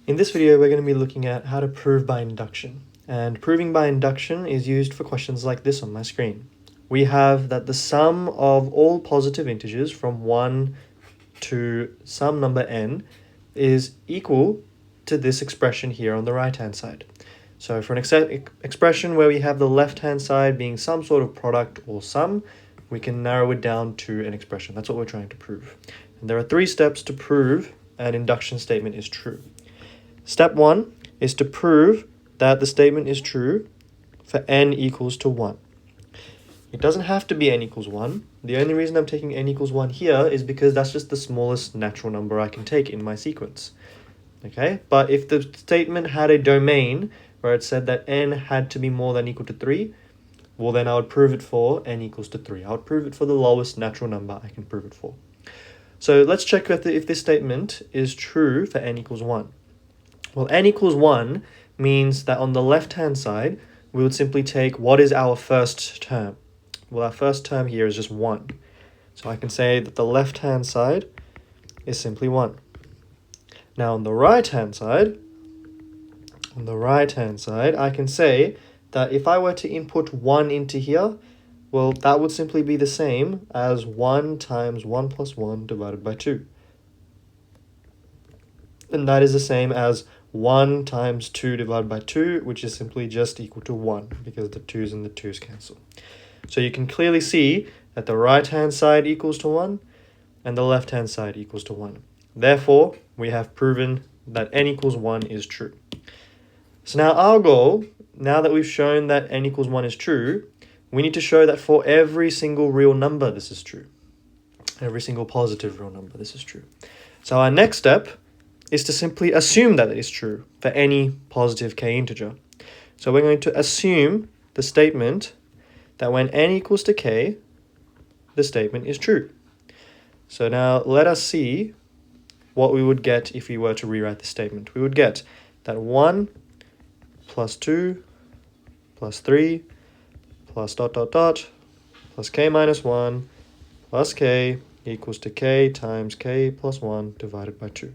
In this video, we're going to be looking at how to prove by induction. And proving by induction is used for questions like this on my screen. We have that the sum of all positive integers from 1 to some number n is equal to this expression here on the right-hand side. So for an expression where we have the left-hand side being some sort of product or sum, we can narrow it down to an expression. That's what we're trying to prove. And there are 3 steps to prove an induction statement is true. Step 1 is to prove that the statement is true for n equals to 1. It doesn't have to be n equals 1. The only reason I'm taking n equals 1 here is because that's just the smallest natural number I can take in my sequence. Okay, but if the statement had a domain where it said that n had to be more than or equal to 3, well then I would prove it for n equals to 3. I would prove it for the lowest natural number I can prove it for. So let's check if this statement is true for n equals 1. Well, n equals 1 means that on the left-hand side, we would simply take what is our first term. Well, our first term here is just 1. So I can say that the left-hand side is simply 1. Now on the right-hand side, I can say that if I were to input 1 into here, well, that would simply be the same as 1 times 1 plus 1 divided by 2. And that is the same as 1 times 2 divided by 2, which is simply just equal to 1, because the 2's and the 2's cancel. So you can clearly see that the right-hand side equals to 1, and the left-hand side equals to 1. Therefore, we have proven that n equals 1 is true. So now our goal, now that we've shown that n equals 1 is true, we need to show that for every single real number this is true. Every single positive real number this is true. So our next step is to simply assume that it is true for any positive k integer. So we're going to assume the statement that when n equals to k, the statement is true. So now let us see what we would get if we were to rewrite the statement. We would get that 1 plus 2 plus 3 plus ... plus k minus 1 plus k equals to k times k plus 1 divided by 2.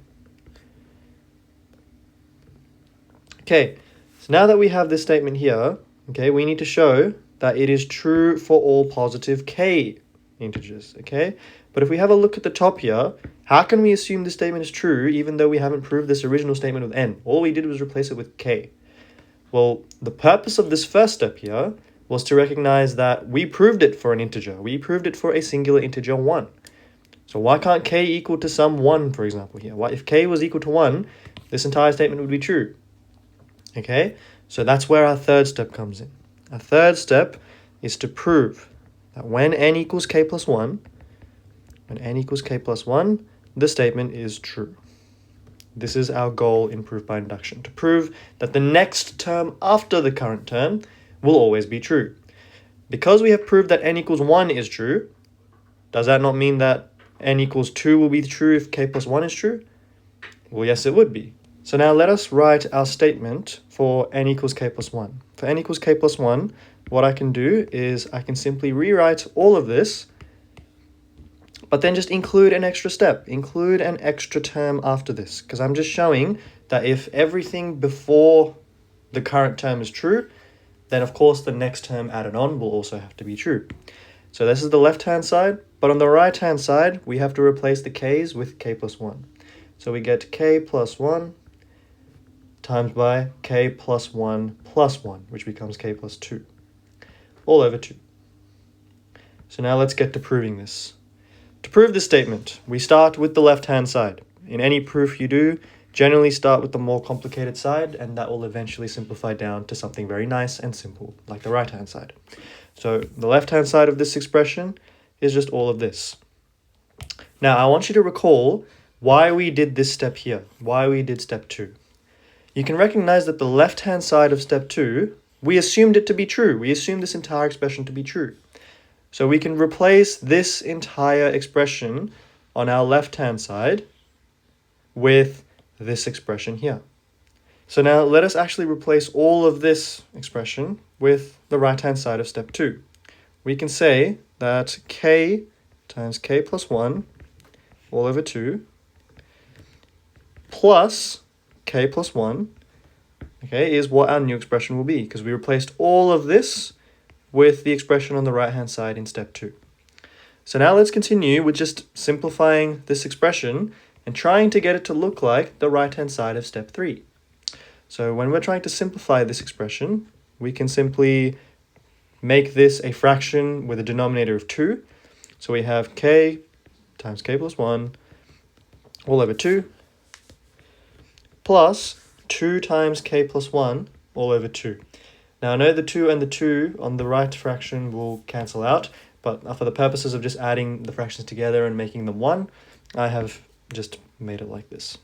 Okay, so now that we have this statement here, okay, we need to show that it is true for all positive k integers, okay? But if we have a look at the top here, how can we assume this statement is true even though we haven't proved this original statement with n? All we did was replace it with k. Well, the purpose of this first step here was to recognize that we proved it for an integer. We proved it for a singular integer 1. So why can't k equal to some 1, for example, here? Why, if k was equal to 1, this entire statement would be true. Okay, so that's where our third step comes in. Our third step is to prove that when n equals k plus 1, the statement is true. This is our goal in proof by induction, to prove that the next term after the current term will always be true. Because we have proved that n equals 1 is true, does that not mean that n equals 2 will be true if k plus 1 is true? Well, yes, it would be. So now let us write our statement for n equals k plus 1. For n equals k plus 1, what I can do is I can simply rewrite all of this, but then just include an extra step, include an extra term after this, because I'm just showing that if everything before the current term is true, then of course the next term added on will also have to be true. So this is the left-hand side, but on the right-hand side, we have to replace the k's with k plus 1. So we get k plus 1 times by k plus 1 plus 1, which becomes k plus 2, all over 2. So now let's get to proving this. To prove this statement, we start with the left-hand side. In any proof you do, generally start with the more complicated side, and that will eventually simplify down to something very nice and simple, like the right-hand side. So the left-hand side of this expression is just all of this. Now, I want you to recall why we did this step here, why we did step 2. You can recognize that the left-hand side of step 2, we assumed it to be true. We assumed this entire expression to be true. So we can replace this entire expression on our left-hand side with this expression here. So now let us actually replace all of this expression with the right-hand side of step 2. We can say that k times k plus 1 all over 2 plus k plus 1, okay, is what our new expression will be, because we replaced all of this with the expression on the right-hand side in step 2. So now let's continue with just simplifying this expression and trying to get it to look like the right-hand side of step 3. So when we're trying to simplify this expression, we can simply make this a fraction with a denominator of 2. So we have k times k plus 1 all over 2 plus 2 times k plus 1 all over 2. Now I know the 2 and the 2 on the right fraction will cancel out, but for the purposes of just adding the fractions together and making them 1, I have just made it like this.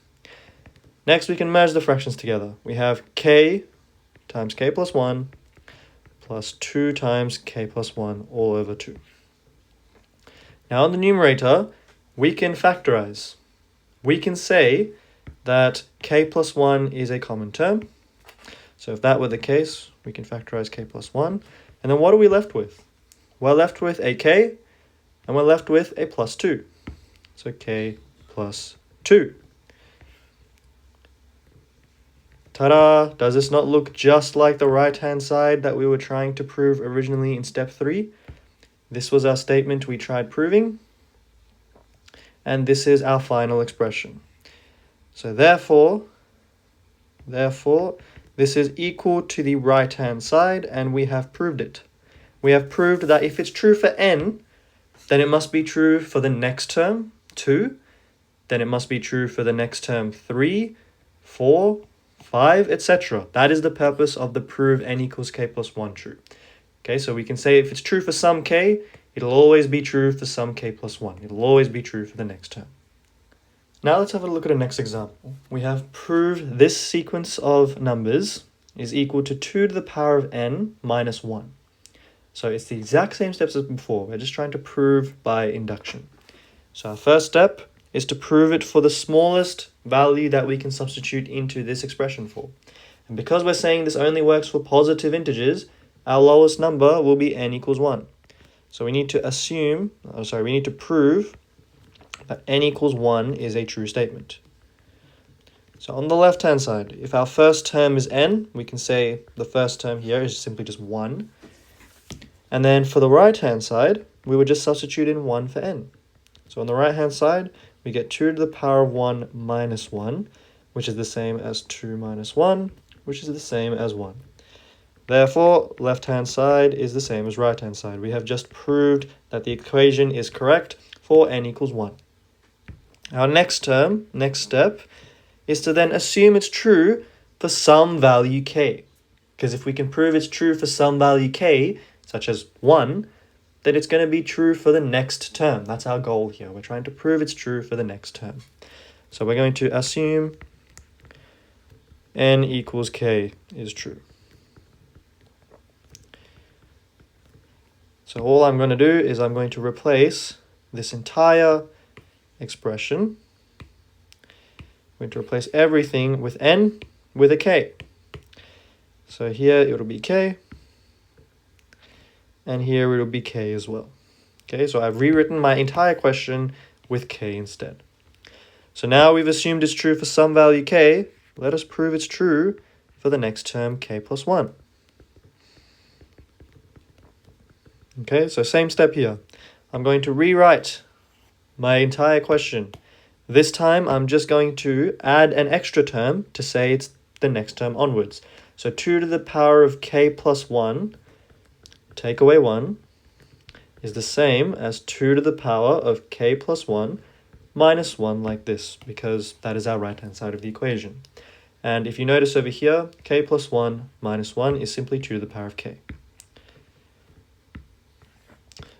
Next, we can merge the fractions together. We have k times k plus 1 plus 2 times k plus 1 all over 2. Now in the numerator, we can factorize. We can say that k plus 1 is a common term. So if that were the case, we can factorize k plus 1. And then what are we left with? We're left with a k, and we're left with a plus 2. So k plus 2. Ta-da! Does this not look just like the right-hand side that we were trying to prove originally in step 3? This was our statement we tried proving, and this is our final expression. So therefore, this is equal to the right-hand side, and we have proved it. We have proved that if it's true for n, then it must be true for the next term, 2, then it must be true for the next term, 3, 4, 5, etc. That is the purpose of the prove n equals k plus 1 true. Okay, so we can say if it's true for some k, it'll always be true for some k plus 1. It'll always be true for the next term. Now let's have a look at a next example. We have proved this sequence of numbers is equal to 2 to the power of n minus 1. So it's the exact same steps as before. We're just trying to prove by induction. So our first step is to prove it for the smallest value that we can substitute into this expression for. And because we're saying this only works for positive integers, our lowest number will be n equals 1. So we need to prove that n equals 1 is a true statement. So on the left-hand side, if our first term is n, we can say the first term here is simply just 1. And then for the right-hand side, we would just substitute in 1 for n. So on the right-hand side, we get 2 to the power of 1 minus 1, which is the same as 2 minus 1, which is the same as 1. Therefore, left-hand side is the same as right-hand side. We have just proved that the equation is correct for n equals 1. Our next step, is to then assume it's true for some value k. Because if we can prove it's true for some value k, such as 1, then it's going to be true for the next term. That's our goal here. We're trying to prove it's true for the next term. So we're going to assume n equals k is true. So all I'm going to do is I'm going to replace this entire expression. I'm going to replace everything with n with a k. So here it'll be k, and here it'll be k as well. Okay, so I've rewritten my entire question with k instead. So now we've assumed it's true for some value k. Let us prove it's true for the next term, k plus 1. Okay, so same step here. I'm going to rewrite my entire question. This time I'm just going to add an extra term to say it's the next term onwards. So 2 to the power of k plus 1, take away 1, is the same as 2 to the power of k plus 1 minus 1 like this, because that is our right-hand side of the equation. And if you notice over here, k plus 1 minus 1 is simply 2 to the power of k.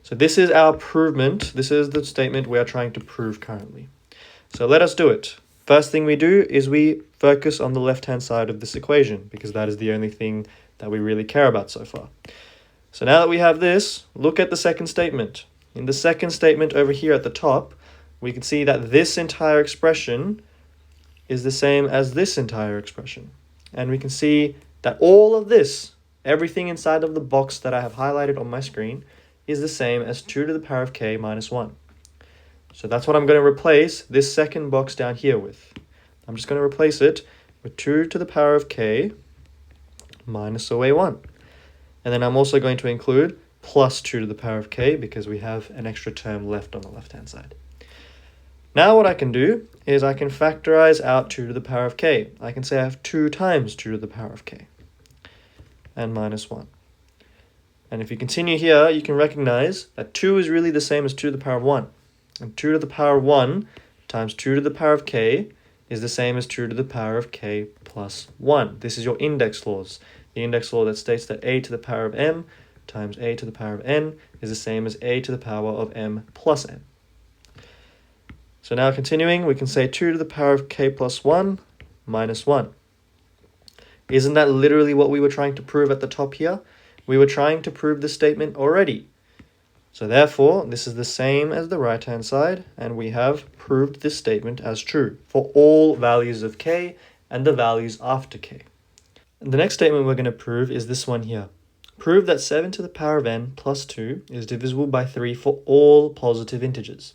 So this is our provement. This is the statement we are trying to prove currently. So let us do it. First thing we do is we focus on the left-hand side of this equation, because that is the only thing that we really care about so far. So now that we have this, look at the second statement. In the second statement over here at the top, we can see that this entire expression is the same as this entire expression. And we can see that all of this, everything inside of the box that I have highlighted on my screen, is the same as 2 to the power of k minus 1. So that's what I'm going to replace this second box down here with. I'm just going to replace it with 2 to the power of k minus away 1. And then I'm also going to include plus 2 to the power of k because we have an extra term left on the left-hand side. Now what I can do is I can factorize out 2 to the power of k. I can say I have 2 times 2 to the power of k and minus 1. And if you continue here, you can recognize that 2 is really the same as 2 to the power of 1. And 2 to the power of 1 times 2 to the power of k is the same as 2 to the power of k plus 1. This is your index laws. The index law that states that a to the power of m times a to the power of n is the same as a to the power of m plus n. So now continuing, we can say 2 to the power of k plus 1 minus 1. Isn't that literally what we were trying to prove at the top here? We were trying to prove this statement already. So therefore, this is the same as the right-hand side, and we have proved this statement as true for all values of k and the values after k. And the next statement we're going to prove is this one here. Prove that 7 to the power of n plus 2 is divisible by 3 for all positive integers.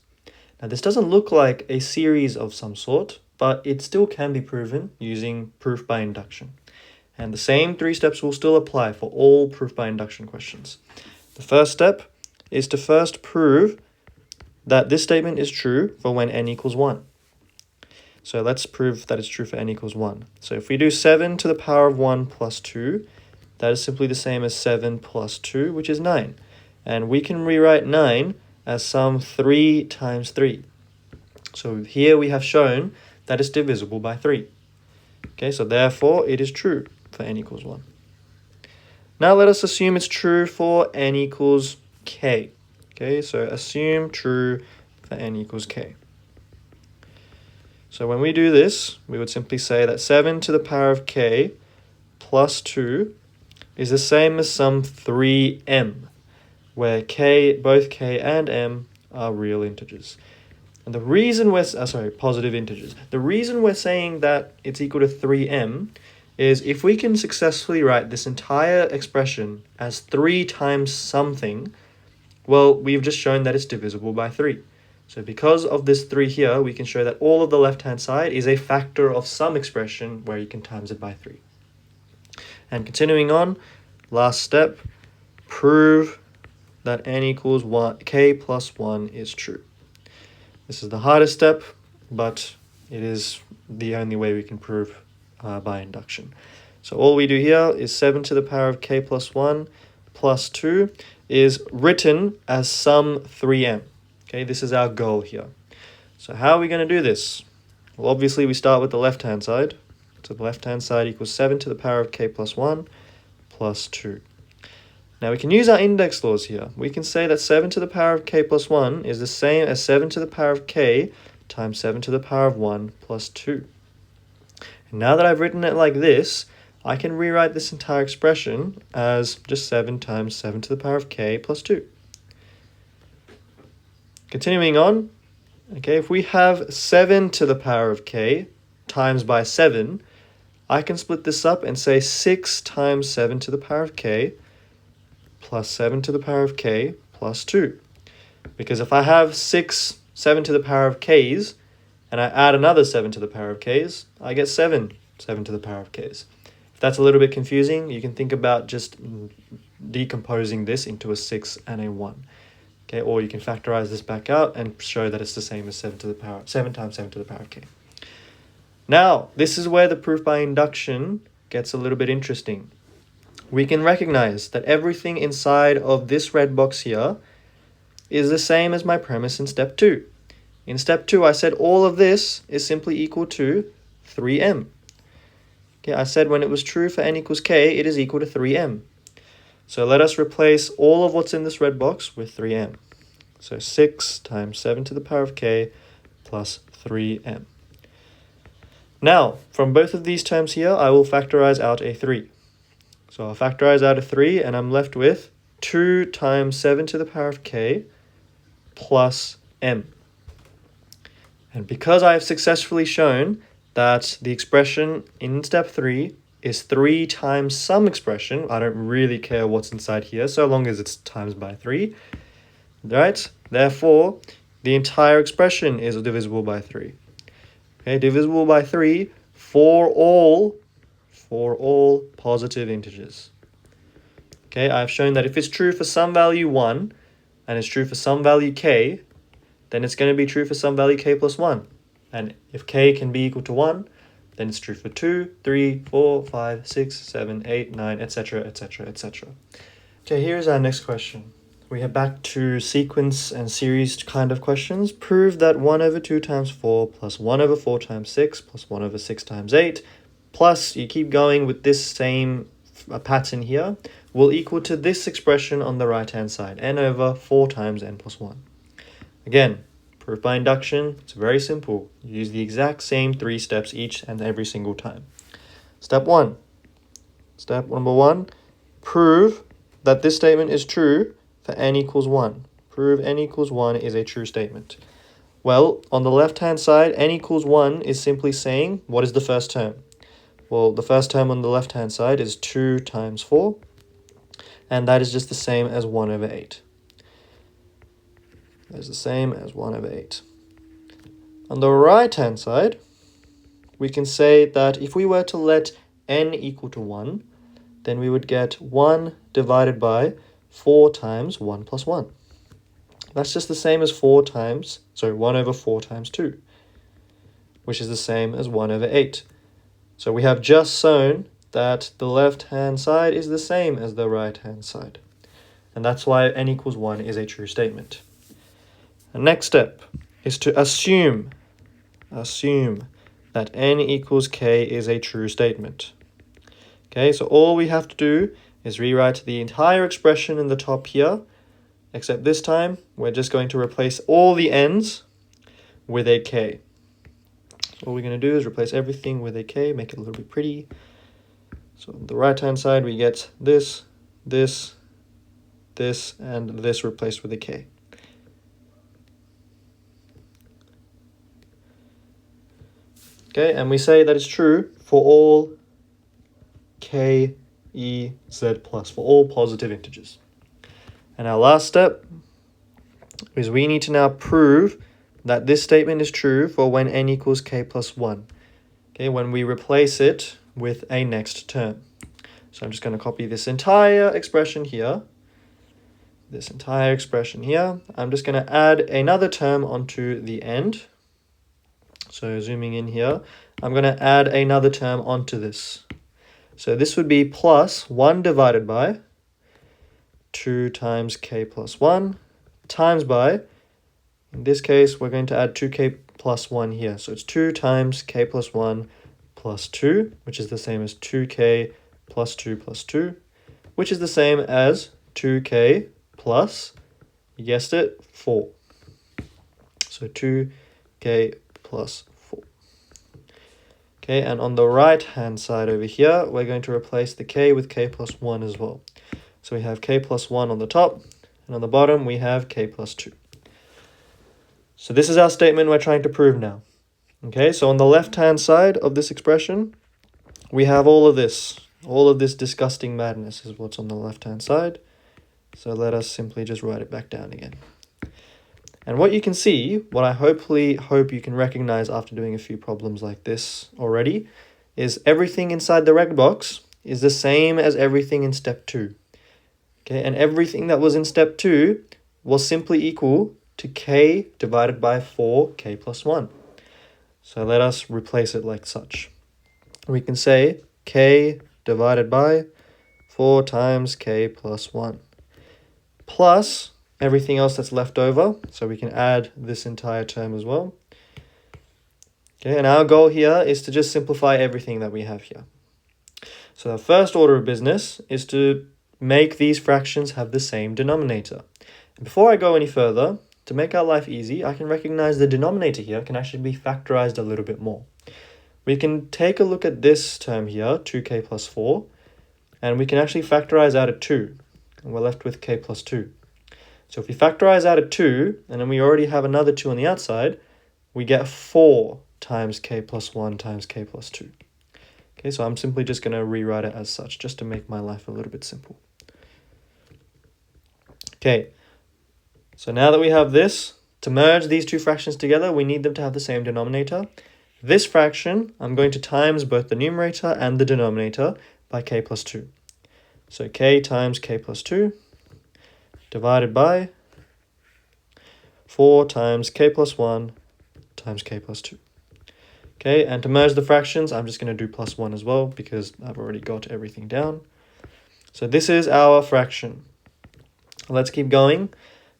Now this doesn't look like a series of some sort, but it still can be proven using proof by induction. And the same 3 steps will still apply for all proof by induction questions. The first step is to first prove that this statement is true for when n equals 1. So let's prove that it's true for n equals 1. So if we do 7 to the power of 1 plus 2, that is simply the same as 7 plus 2, which is 9. And we can rewrite 9 as some 3 times 3. So here we have shown that it's divisible by 3. Okay, so therefore it is true for n equals 1. Now let us assume it's true for n equals k. Okay, so assume true for n equals k. So when we do this, we would simply say that 7 to the power of k plus 2 is the same as some 3m, where both k and m are real integers. And the reason positive integers. The reason we're saying that it's equal to 3m is if we can successfully write this entire expression as 3 times something, well, we've just shown that it's divisible by 3. So because of this 3 here, we can show that all of the left-hand side is a factor of some expression where you can times it by 3. And continuing on, last step, prove that n equals k plus 1 is true. This is the hardest step, but it is the only way we can prove by induction. So all we do here is 7 to the power of k plus 1 plus 2 is written as some 3m. Okay, this is our goal here. So how are we going to do this? Well, obviously we start with the left-hand side. So the left-hand side equals 7 to the power of k plus 1 plus 2. Now we can use our index laws here. We can say that 7 to the power of k plus 1 is the same as 7 to the power of k times 7 to the power of 1 plus 2. And now that I've written it like this, I can rewrite this entire expression as just 7 times 7 to the power of k plus 2. Continuing on, okay, if we have 7 to the power of k times by 7, I can split this up and say 6 times 7 to the power of k plus 7 to the power of k plus 2. Because if I have 7 to the power of k's, and I add another 7 to the power of k's, I get 7 to the power of k's. If that's a little bit confusing, you can think about just decomposing this into a 6 and a 1. Okay, or you can factorize this back out and show that it's the same as 7 times 7 to the power of k. Now, this is where the proof by induction gets a little bit interesting. We can recognize that everything inside of this red box here is the same as my premise in step 2. In step 2, I said all of this is simply equal to 3m. Okay, I said when it was true for n equals k, it is equal to 3m. So let us replace all of what's in this red box with 3m. So 6 times 7 to the power of k plus 3m. Now, from both of these terms here, I will factorize out a 3. So I'll factorize out a 3, and I'm left with 2 times 7 to the power of k plus m. And because I have successfully shown that the expression in step 3 is 3 times some expression, I don't really care what's inside here, so long as it's times by 3, right? Therefore, the entire expression is divisible by 3. Okay, divisible by 3 for all positive integers. Okay, I've shown that if it's true for some value 1 and it's true for some value k, then it's going to be true for some value k plus 1. And if k can be equal to 1, then it's true for 2, 3, 4, 5, 6, 7, 8, 9, etc., etc., etc. Okay, here's our next question. We are back to sequence and series kind of questions. Prove that 1 over 2 times 4 plus 1 over 4 times 6 plus 1 over 6 times 8 plus, you keep going with this same pattern here, will equal to this expression on the right-hand side, n over 4 times n plus 1. Again, proof by induction, it's very simple. You use the exact same 3 steps each and every single time. Step 1. Step number 1, prove that this statement is true for n equals 1. Prove n equals 1 is a true statement. Well, on the left-hand side, n equals 1 is simply saying, what is the first term? Well, the first term on the left-hand side is 2 times 4, and that is just the same as 1 over 8. That is the same as 1 over 8. On the right-hand side, we can say that if we were to let n equal to 1, then we would get 1 divided by 4 times 1 plus 1. That's just the same as 1 over 4 times 2, which is the same as 1 over 8. So we have just shown that the left-hand side is the same as the right-hand side. And that's why n equals 1 is a true statement. The next step is to assume that n equals k is a true statement. Okay, so all we have to do is rewrite the entire expression in the top here, except this time we're just going to replace all the n's with a k. So all we're going to do is replace everything with a k, make it a little bit pretty. So on the right-hand side we get this, this, this, and this replaced with a k. Okay, and we say that it's true for all k, e, z plus, for all positive integers. And our last step is we need to now prove that this statement is true for when n equals k plus 1. Okay, when we replace it with a next term. So I'm just going to copy this entire expression here. I'm just going to add another term onto the end. So zooming in here, I'm going to add another term onto this. So this would be plus 1 divided by 2 times k plus 1 times by, in this case, we're going to add 2k plus 1 here. So it's 2 times k plus 1 plus 2, which is the same as 2k plus 2 plus 2, which is the same as 2k plus, you guessed it, 4. So 2k plus 4. Okay, and on the right-hand side over here, we're going to replace the k with k plus 1 as well. So we have k plus 1 on the top, and on the bottom we have k plus 2. So this is our statement we're trying to prove now. Okay, so on the left-hand side of this expression, we have all of this disgusting madness is what's on the left-hand side. So let us simply just write it back down again. And what you can see, what I hopefully hope you can recognize after doing a few problems like this already, is everything inside the red box is the same as everything in step 2. Okay, and everything that was in step 2 was simply equal to k divided by 4k plus 1. So let us replace it like such. We can say k divided by 4 times k plus 1 plus everything else that's left over, so we can add this entire term as well. Okay, and our goal here is to just simplify everything that we have here. So the first order of business is to make these fractions have the same denominator. And before I go any further, to make our life easy, I can recognize the denominator here can actually be factorized a little bit more. We can take a look at this term here, 2k plus 4, and we can actually factorize out at 2, and we're left with k plus 2. So if we factorize out at 2, and then we already have another 2 on the outside, we get 4 times k plus 1 times k plus 2. Okay, so I'm simply just going to rewrite it as such, just to make my life a little bit simple. Okay, so now that we have this, to merge these two fractions together, we need them to have the same denominator. This fraction, I'm going to times both the numerator and the denominator by k plus 2. So k times k plus 2 divided by 4 times k plus 1 times k plus 2. Okay, and to merge the fractions, I'm just going to do plus 1 as well because I've already got everything down. So this is our fraction. Let's keep going.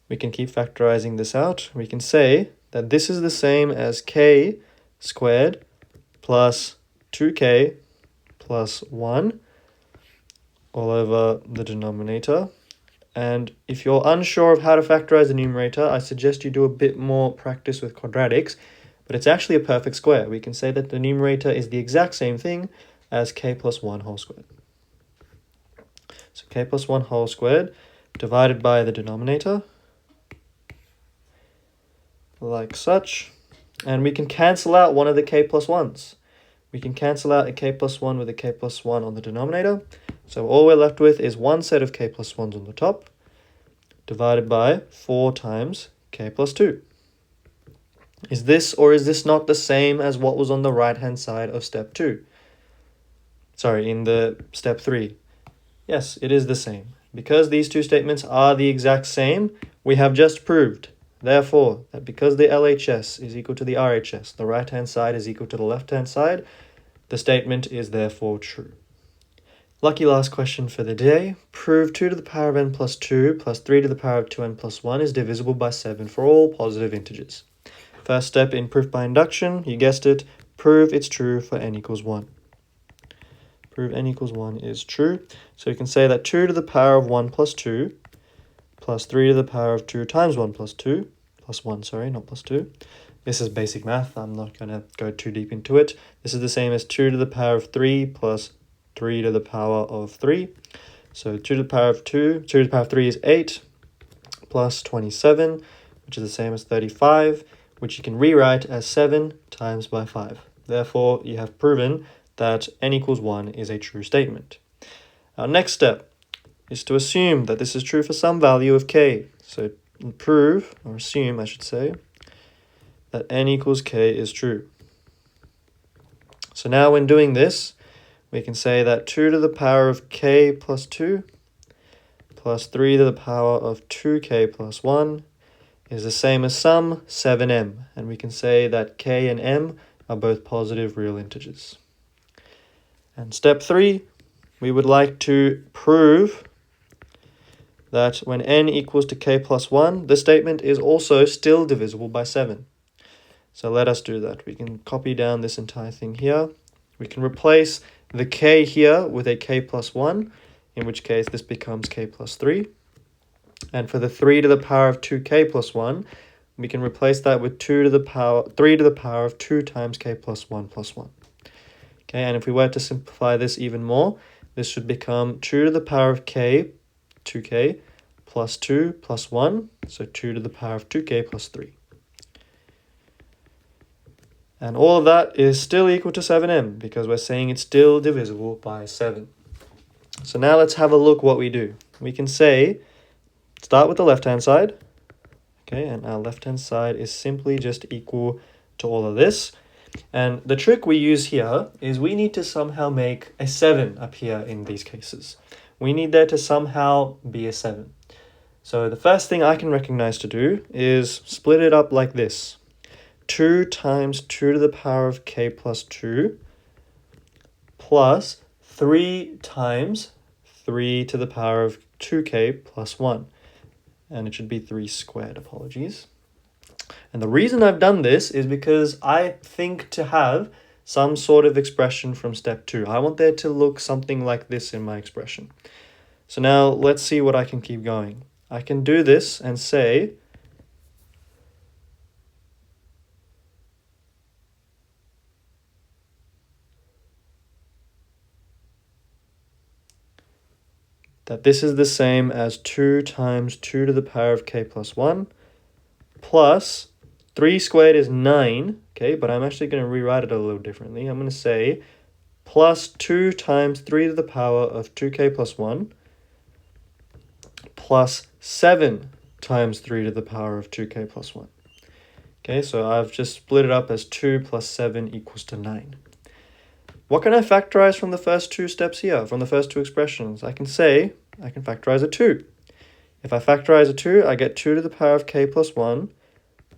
We can keep factorizing this out. We can say that this is the same as k squared plus 2k plus 1 all over the denominator. And if you're unsure of how to factorize the numerator, I suggest you do a bit more practice with quadratics, but it's actually a perfect square. We can say that the numerator is the exact same thing as k plus 1 whole squared. So k plus 1 whole squared divided by the denominator, like such. And we can cancel out one of the k plus 1s. We can cancel out a k plus 1 with a k plus 1 on the denominator. So all we're left with is one set of k plus 1s on the top, divided by 4 times k plus 2. Is this or is this not the same as what was on the right-hand side of step 2? Sorry, in the step 3. Yes, it is the same. Because these two statements are the exact same, we have just proved, therefore, that because the LHS is equal to the RHS, the right-hand side is equal to the left-hand side, the statement is therefore true. Lucky last question for the day. Prove 2 to the power of n plus 2 plus 3 to the power of 2n plus 1 is divisible by 7 for all positive integers. First step in proof by induction, you guessed it, prove it's true for n equals 1. Prove n equals 1 is true. So you can say that 2 to the power of 1 plus 2 plus 3 to the power of 2 times 1 plus 2, plus 1, sorry, not plus 2. This is basic math. I'm not going to go too deep into it. This is the same as 2 to the power of 3 plus 3 to the power of 3. So 2 to the power of 2 to the power of 3 is 8 plus 27, which is the same as 35, which you can rewrite as 7 times by 5. Therefore, you have proven that n equals 1 is a true statement. Our next step is to assume that this is true for some value of k. So prove, or assume I should say, that n equals k is true. So now when doing this, we can say that 2 to the power of k plus 2 plus 3 to the power of 2k plus 1 is the same as some 7m. And we can say that k and m are both positive real integers. And step 3, we would like to prove that when n equals to k plus 1, the statement is also still divisible by 7. So let us do that. We can copy down this entire thing here. We can replace the k here with a k plus 1, in which case this becomes k plus 3. And for the 3 to the power of 2k plus 1, we can replace that with 3 to the power of 2 times k plus 1 plus 1. Okay, and if we were to simplify this even more, this should become 2 to the power of k, 2k, plus 2 plus 1, so 2 to the power of 2k plus 3. And all of that is still equal to 7m, because we're saying it's still divisible by 7. So now let's have a look what we do. We can say, start with the left-hand side, okay, and our left-hand side is simply just equal to all of this. And the trick we use here is we need to somehow make a 7 appear in these cases. We need there to somehow be a 7. So the first thing I can recognize to do is split it up like this. 2 times 2 to the power of k plus 2 plus 3 times 3 to the power of 2k plus 1. And it should be 3 squared, apologies. And the reason I've done this is because I think to have some sort of expression from step 2. I want there to look something like this in my expression. So now let's see what I can keep going. I can do this and say that this is the same as 2 times 2 to the power of k plus 1 plus 3 squared is 9, okay, but I'm actually going to rewrite it a little differently. I'm going to say plus 2 times 3 to the power of 2k plus 1 plus 7 times 3 to the power of 2k plus 1. Okay, so I've just split it up as 2 plus 7 equals to 9. What can I factorize from the first two steps here, from the first two expressions? I can factorize a 2. If I factorize a 2, I get 2 to the power of k plus 1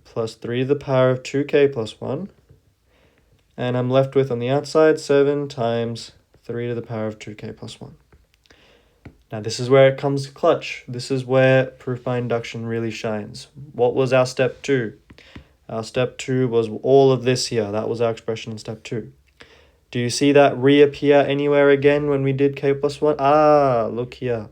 plus 3 to the power of 2k plus 1. And I'm left with, on the outside, 7 times 3 to the power of 2k plus 1. Now this is where it comes clutch. This is where proof by induction really shines. What was our step 2? Our step 2 was all of this here. That was our expression in step 2. Do you see that reappear anywhere again when we did k plus 1? Ah, look here.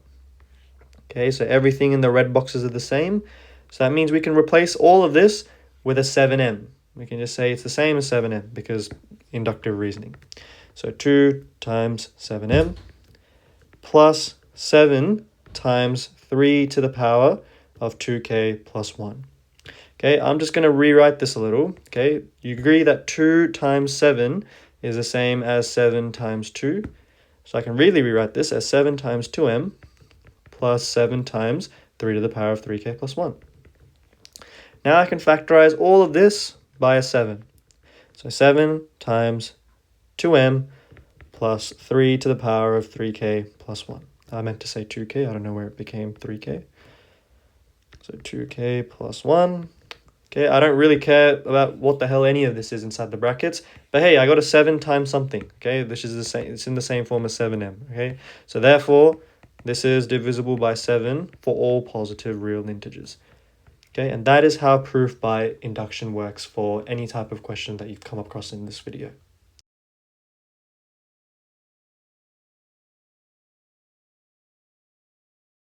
Okay, so everything in the red boxes are the same. So that means we can replace all of this with a 7m. We can just say it's the same as 7m because inductive reasoning. So 2 times 7m plus 7 times 3 to the power of 2k plus 1. Okay, I'm just going to rewrite this a little. Okay, you agree that 2 times 7 is the same as 7 times 2. So I can really rewrite this as 7 times 2m plus 7 times 3 to the power of 3k plus 1. Now I can factorize all of this by a 7. So 7 times 2m plus 3 to the power of 3k plus 1. I meant to say 2k. I don't know where it became 3k. So 2k plus 1. Okay, I don't really care about what the hell any of this is inside the brackets. But hey, I got a 7 times something. Okay, this is the same. It's in the same form as 7m. Okay, so therefore, this is divisible by 7 for all positive real integers. Okay, and that is how proof by induction works for any type of question that you've come across in this video.